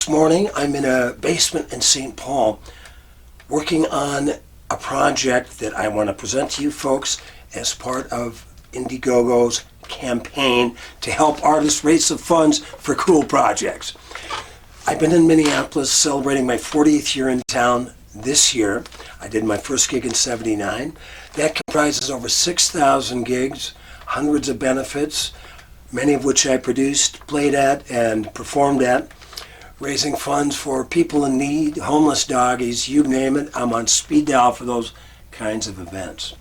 This morning I'm in a basement in St. Paul working on a project that I want to present to you folks as part of IndieGoGo's campaign to help artists raise some funds for cool projects. I've been in Minneapolis celebrating my 40th year in town this year. I did my first gig in '79. That comprises over 6,000 gigs, hundreds of benefits, many of which I produced, played at, and performed at, raising funds for people in need, homeless doggies, you name it. I'm on speed dial for those kinds of events.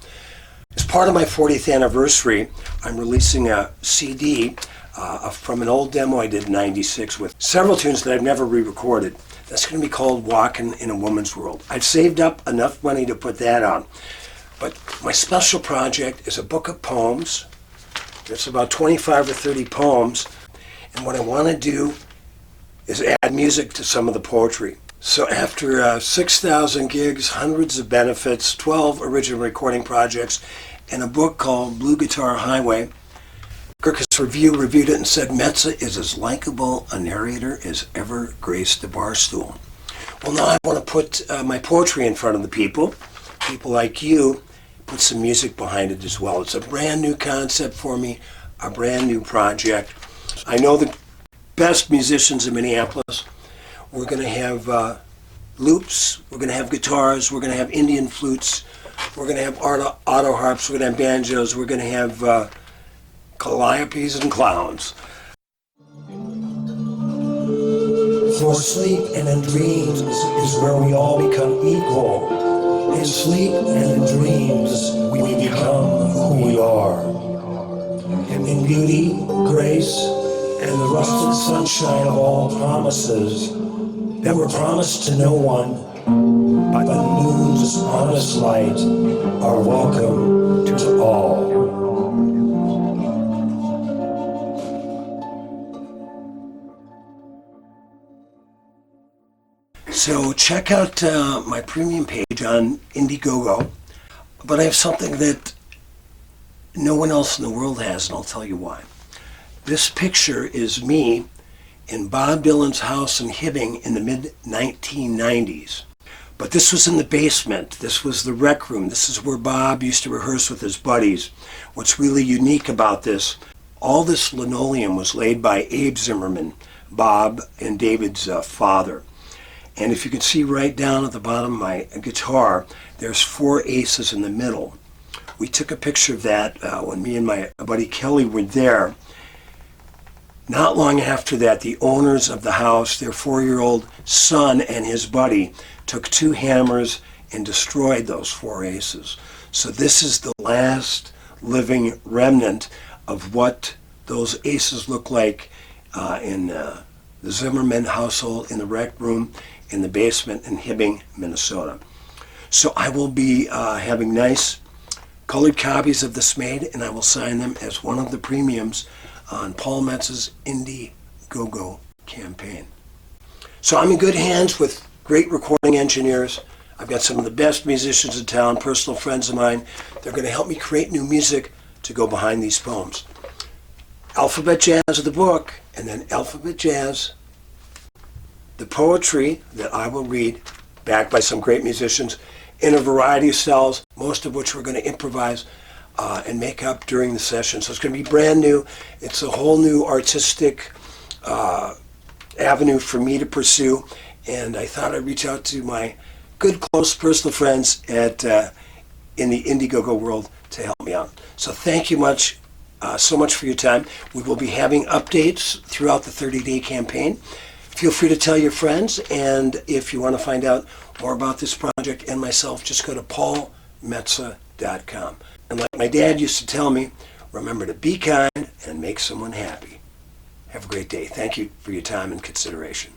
As part of my 40th anniversary, I'm releasing a CD from an old demo I did in '96 with several tunes that I've never re-recorded. That's going to be called Walking in a Woman's World. I've saved up enough money to put that on. But my special project is a book of poems. There's about 25 or 30 poems. And what I want to do is add music to some of the poetry. So after 6,000 gigs, hundreds of benefits, 12 original recording projects, and a book called Blue Guitar Highway, Kirkus reviewed it and said, Metsa is as likable a narrator as ever graced the bar stool. Well, now I want to put my poetry in front of the people like you, put some music behind it as well. It's a brand new concept for me, a brand new project. I know the best musicians in Minneapolis. We're going to have loops, we're going to have guitars, we're going to have Indian flutes, we're going to have auto harps, we're going to have banjos, we're going to have calliopes and clowns. For sleep and in dreams is where we all become equal. In sleep and in dreams we become who we are. In beauty, grace, and the rusted sunshine of all promises that were promised to no one, but the moon's honest light are welcome to all. So check out my premium page on IndieGoGo, but I have something that no one else in the world has, and I'll tell you why. This picture is me in Bob Dylan's house in Hibbing in the mid-1990s. But this was in the basement. This was the rec room. This is where Bob used to rehearse with his buddies. What's really unique about this, all this linoleum was laid by Abe Zimmerman, Bob and David's father. And if you can see right down at the bottom of my guitar, there's 4 aces in the middle. We took a picture of that when me and my buddy Kelly were there. Not long after that, the owners of the house, their 4-year-old son and his buddy, took 2 hammers and destroyed those 4 aces. So this is the last living remnant of what those aces look like in the Zimmerman household, in the rec room, in the basement in Hibbing, Minnesota. So I will be having nice colored copies of this made, and I will sign them as one of the premiums on Paul Metsa's IndieGoGo campaign. So I'm in good hands with great recording engineers. I've got some of the best musicians in town, personal friends of mine. They're going to help me create new music to go behind these poems. Alphabet Jazz of the book, and then Alphabet Jazz, the poetry that I will read, backed by some great musicians, in a variety of styles, most of which we're going to improvise and make up during the session. So it's going to be brand new. It's a whole new artistic avenue for me to pursue, and I thought I'd reach out to my good, close, personal friends at in the IndieGoGo world to help me out. So thank you so much for your time. We will be having updates throughout the 30-day campaign. Feel free to tell your friends, and if you want to find out more about this project and myself, just go to paulmetsa.com. And like my dad used to tell me, remember to be kind and make someone happy. Have a great day. Thank you for your time and consideration.